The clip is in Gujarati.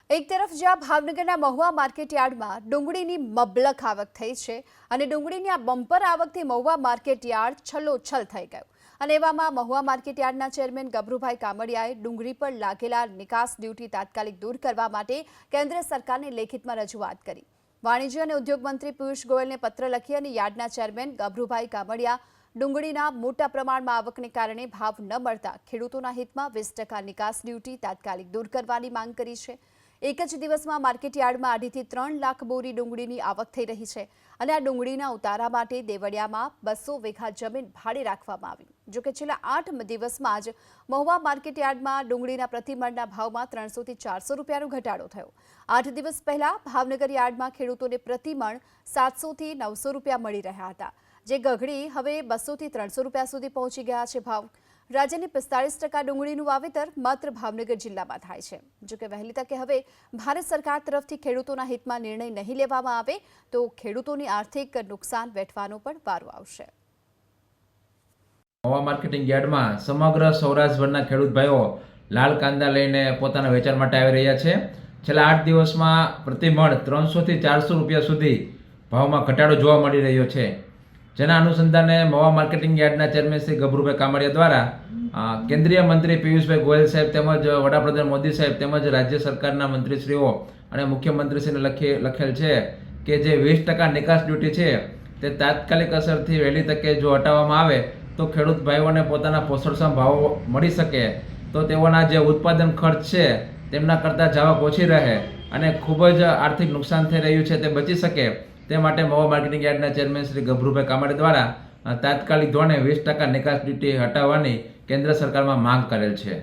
એક તરફ જ્યાં ભાવનગરના મહુવા માર્કેટયાર્ડમાં ડુંગળીની મબલખ આવક થઈ છે અને ડુંગળીની આ બમ્પર આવકથી મહુવા માર્કેટયાર્ડ છલોછલ થઈ ગયું અને એવામાં મહુવા માર્કેટયાર્ડના ચેરમેન ગભરુભાઈ કામડિયાએ ડુંગળી પર લાગેલા નિકાસ ડ્યુટી તાત્કાલિક દૂર કરવા માટે કેન્દ્ર સરકારને લેખિતમાં રજૂઆત કરી। વાણિજ્ય અને ઉદ્યોગ મંત્રી પિયુષ ગોયલને પત્ર લખી અને યાર્ડના ચેરમેન ગભરુભાઈ કામડિયા ડુંગળીના મોટા પ્રમાણમાં આવકને કારણે ભાવ ન મળતા ખેડૂતોના હિતમાં 20% નિકાસ ડ્યુટી તાત્કાલિક દૂર કરવાની માંગ કરી છે। એક જ દિવસમાં માર્કેટયાર્ડમાં 2.5 થી 3 લાખ બોરી ડુંગળીની આવક થઈ રહી છે અને આ ડુંગળીના ઉતારા માટે દેવળિયામાં 200 વીઘા જમીન ભાડે રાખવામાં આવી। જો કે છેલ્લા 8 દિવસમાં જ મહુવા માર્કેટયાર્ડમાં ડુંગળીના પ્રતિમણના ભાવમાં 300 થી 400 રૂપિયાનો ઘટાડો થયો। 8 દિવસ પહેલા ભાવનગર યાર્ડમાં ખેડૂતોને પ્રતિમણ 700 થી 900 રૂપિયા મળી રહ્યા હતા, જે ગગડી હવે 200 થી 300 રૂપિયા સુધી પહોંચી ગયા છે। ભાવ રાજ્યની 45% ડુંગળીનું વાવેતર માત્ર ભાવનગર જિલ્લામાં થાય છે। જો કે વહેલી તકે હવે ભારત સરકાર તરફથી ખેડૂતોના હિતમાં નિર્ણય નહીં લેવામાં આવે તો ખેડૂતોની આર્થિક નુકસાન વેઠવાનો પણ વારો આવશે। મહુવા માર્કેટિંગ યાર્ડમાં સમગ્ર સૌરાષ્ટ્રભરના ખેડૂત ભાઈઓ લાલ કાંદા લઈને પોતાના વેચાણ માટે આવી રહ્યા છે। છેલ્લા 8 દિવસમાં પ્રતિમણ 300 થી 400 રૂપિયા સુધી ભાવમાં ઘટાડો જોવા મળી રહ્યો છે, જેના અનુસંધાને મહુવા માર્કેટિંગ યાર્ડના ચેરમેન શ્રી ગભરુભાઈ કામડિયા દ્વારા કેન્દ્રીય મંત્રી પિયુષભાઈ ગોયલ સાહેબ તેમજ વડાપ્રધાન મોદી સાહેબ તેમજ રાજ્ય સરકારના મંત્રીશ્રીઓ અને મુખ્યમંત્રીશ્રીને લખેલ છે કે જે 20% નિકાસ ડ્યુટી છે તે તાત્કાલિક અસરથી વહેલી તકે જો હટાવવામાં આવે તો ખેડૂત ભાઈઓને પોતાના પોષણક્ષમ ભાવો મળી શકે, તો તેઓના જે ઉત્પાદન ખર્ચ છે તેમના કરતાં જાવક ઓછી રહે અને ખૂબ જ આર્થિક નુકસાન થઈ રહ્યું છે તે બચી શકે। તે માટે મહુવા માર્કેટિંગ યાર્ડના ચેરમેન શ્રી ગભરુભાઈ કામડિયા દ્વારા તાત્કાલિક ધોરણે 20% નિકાસ ડ્યુટી હટાવવાની કેન્દ્ર સરકારમાં માંગ કરેલ છે।